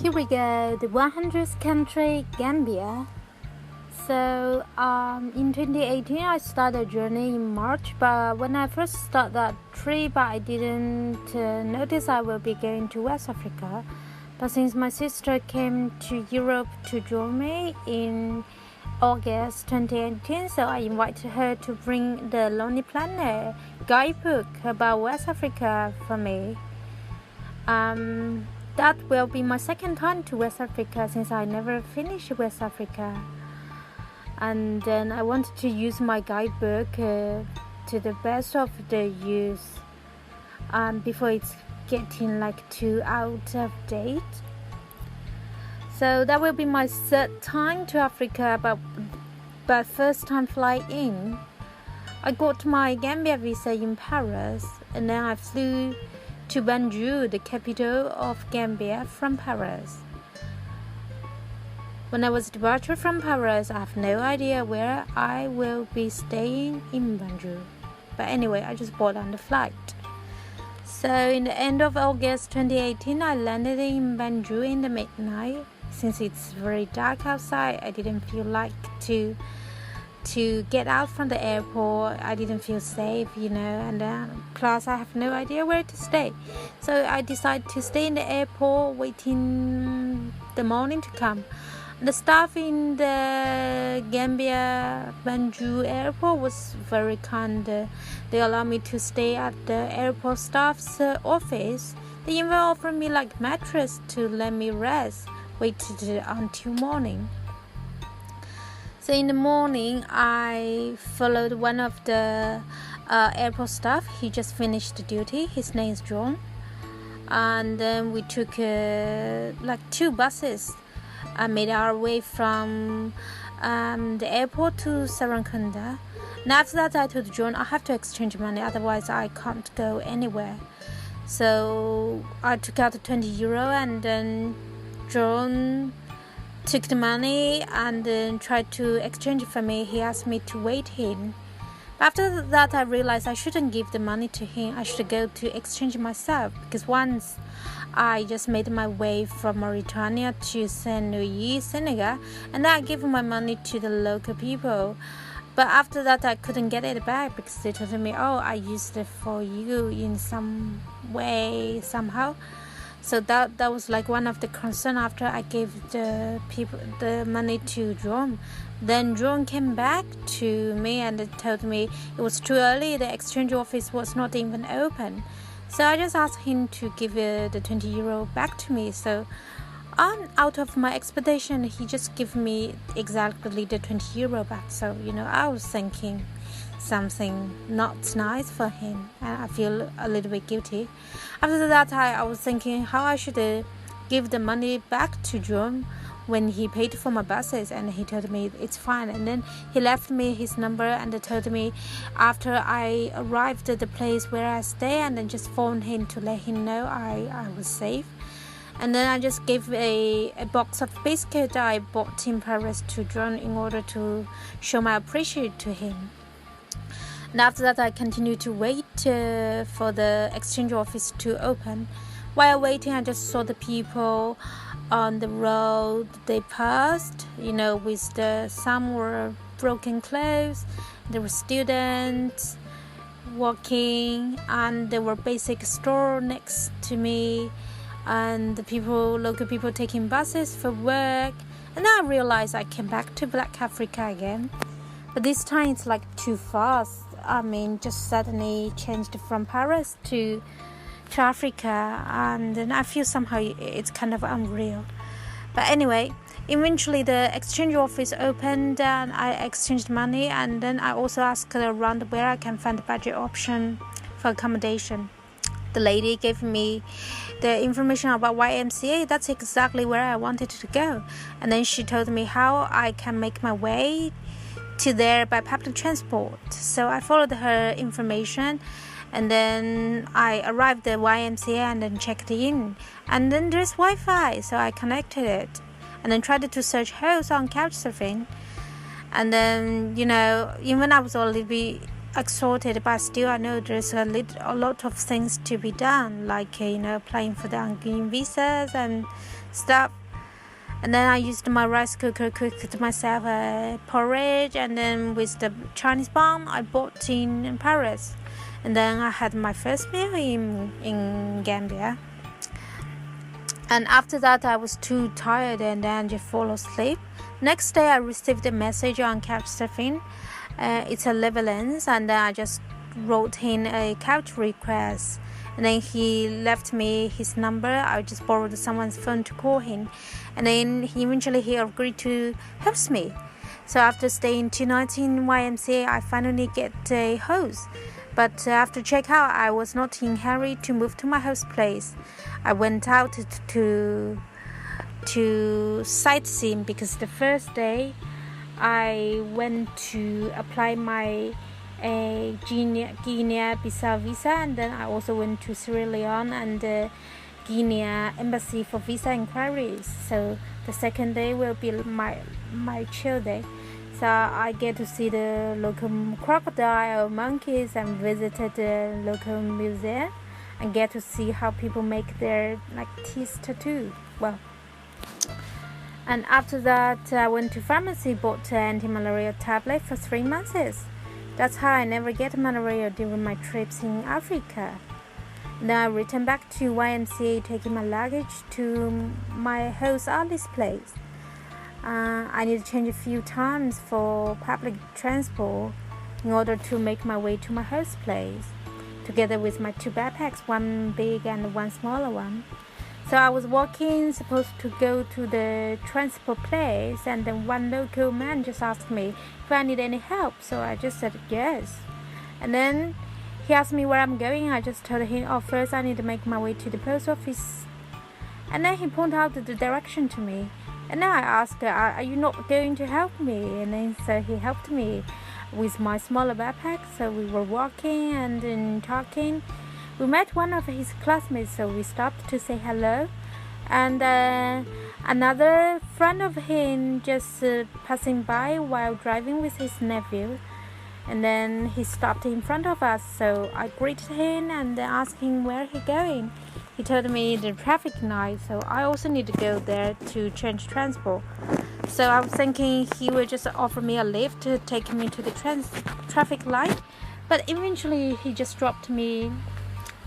Here we go, the 100th country, Gambia. So in 2018, I started a journey in March, but when I first started that trip, I didn't notice I will be going to West Africa. But since my sister came to Europe to join me in August 2018, so I invited her to bring the Lonely Planet guidebook about West Africa for me. That will be my second time to West Africa since I never finished West Africa. And then I wanted to use my guidebook to the best of the use before it's getting too out of date. So that will be my third time to Africa, but first time flying in. I got my Gambia visa in Paris, and then I flew to Banjul, the capital of Gambia, from Paris. When I was departed from Paris, I have no idea where I will be staying in Banjul. But anyway, I just bought on the flight. So in the end of August 2018, I landed in Banjul in the midnight. Since it's very dark outside, I didn't feel like to get out from the airport. I didn't feel safe, and plus I have no idea where to stay. So I decided to stay in the airport waiting the morning to come. The staff in the Gambia Banjul airport was very kind. They allowed me to stay at the airport staff's office. They even offered me mattress to let me rest, waited until morning. So in the morning, I followed one of the airport staff. He just finished the duty. His name is John. And then we took two buses and made our way from the airport to Sarakunda. And after that, I told John I have to exchange money, otherwise I can't go anywhere. So I took out the €20 and then John took the money and then tried to exchange it for me. He asked me to wait him. After that, I realized I shouldn't give the money to him. I should go to exchange myself, because once I just made my way from Mauritania to Saint Louis, Senegal, and then I gave my money to the local people. But after that, I couldn't get it back because they told me, I used it for you in some way, somehow. So that was one of the concerns after I gave the money to John. Then John came back to me and told me it was too early. The exchange office was not even open. So I just asked him to give the €20 back to me. So out of my expectation, he just gave me exactly the €20 back. So, I was thinking something not nice for him, and I feel a little bit guilty. After that, I was thinking how I should give the money back to John when he paid for my buses, and he told me it's fine. And then he left me his number and told me after I arrived at the place where I stay, and then just phoned him to let him know I was safe. And then I just gave a box of biscuit I bought in Paris to John in order to show my appreciation to him. And after that, I continued to wait for the exchange office to open. While waiting, I just saw the people on the road. They passed, with some were broken clothes. There were students walking, and there were basic store next to me, and local people taking buses for work. And then I realized I came back to Black Africa again. But this time it's too fast. Just suddenly changed from Paris to Africa, and then I feel somehow it's kind of unreal. But anyway, eventually the exchange office opened and I exchanged money, and then I also asked around where I can find a budget option for accommodation. The lady gave me the information about YMCA. That's exactly where I wanted to go. And then she told me how I can make my way to there by public transport. So I followed her information, and then I arrived at YMCA and then checked in. And then there's Wi-Fi, so I connected it and then tried to search hosts on Couchsurfing. And then, even I was a little bit exhausted, but still I know there's a lot of things to be done, like applying for the Hungarian visas and stuff. And then I used my rice cooker, cooked myself a porridge, and then with the Chinese bun I bought in Paris. And then I had my first meal in Gambia. And after that I was too tired and then just fall asleep. Next day I received a message on Couchsurfing. It's a Netherlands, and then I just wrote in a couch request. And then he left me his number. I just borrowed someone's phone to call him. And then he agreed to host me. So after staying 2 nights in YMCA, I finally get a host. But after checkout, I was not in a hurry to move to my host place. I went out to sightseeing, because the first day I went to apply my Guinea-Bissau visa, and then I also went to Sierra Leone and the Guinea embassy for visa inquiries. So the second day will be my chill day. So I get to see the local crocodile, monkeys, and visited the local museum and get to see how people make their teeth tattoo. And after that I went to pharmacy, bought an anti-malaria tablet for 3 months. That's how I never get malaria during my trips in Africa. Then I returned back to YMCA, taking my luggage to my host Ali's place. I need to change a few times for public transport in order to make my way to my host place, together with my 2 backpacks, one big and one smaller one. So I was walking, supposed to go to the transport place, and then one local man just asked me if I need any help. So I just said yes. And then he asked me where I'm going. I just told him, first I need to make my way to the post office. And then he pointed out the direction to me. And then I asked, are you not going to help me? And then so he helped me with my smaller backpack. So we were walking and then talking. We met one of his classmates, so we stopped to say hello. And another friend of him just passing by while driving with his nephew. And then he stopped in front of us, so I greeted him and asked him where he going. He told me the traffic light, so I also need to go there to change transport. So I was thinking he would just offer me a lift to take me to the traffic light, but eventually he just dropped me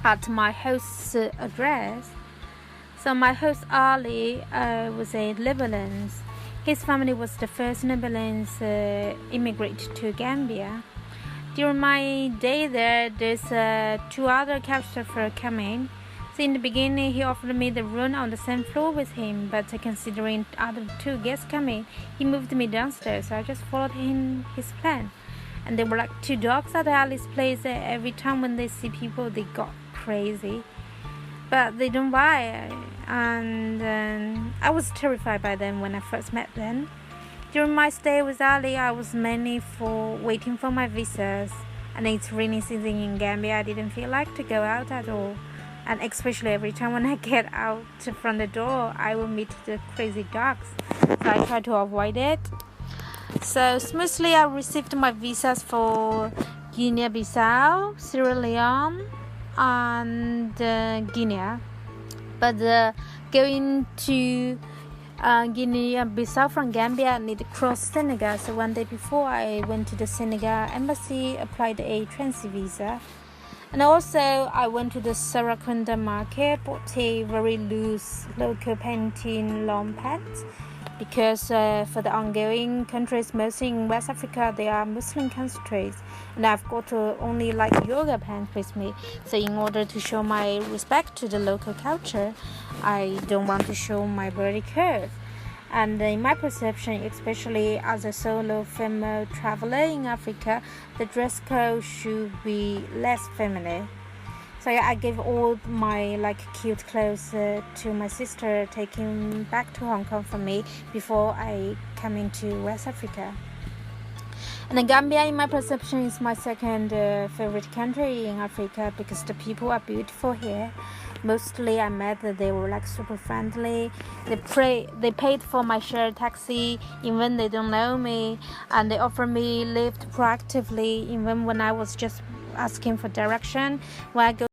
at my host's address. So my host Ali was a Netherlands. His family was the first Netherlands immigrant to Gambia. During my day there, there's 2 other couchsurfers coming. So in the beginning, he offered me the room on the same floor with him, but considering other 2 guests coming, he moved me downstairs. So I just followed his plan. And there were 2 dogs at Ali's place. Every time when they see people, they got crazy. But they don't bite, and I was terrified by them when I first met them. During my stay with Ali, I was mainly waiting for my visas, and it's rainy season in Gambia. I didn't feel like to go out at all, and especially every time when I get out from the door, I will meet the crazy dogs. So I try to avoid it. So smoothly, I received my visas for Guinea-Bissau, Sierra Leone, and Guinea. But going to Guinea-Bissau from Gambia, I need to cross Senegal. So one day before, I went to the Senegal embassy, applied a transit visa. And also I went to the Sarakunda market, bought a very loose local painting long pants, because for the ongoing countries, mostly in West Africa, they are Muslim countries, and I've got only yoga pants with me. So in order to show my respect to the local culture, I don't want to show my body curve. And in my perception, especially as a solo female traveler in Africa, the dress code should be less feminine. So I gave all my cute clothes to my sister, taking back to Hong Kong for me before I come into West Africa. And then Gambia, in my perception, is my second favorite country in Africa, because the people are beautiful here. mostly I met that they were like super friendly. They paid for my shared taxi even they don't know me, and they offer me lift proactively even when I was just asking for direction. When I go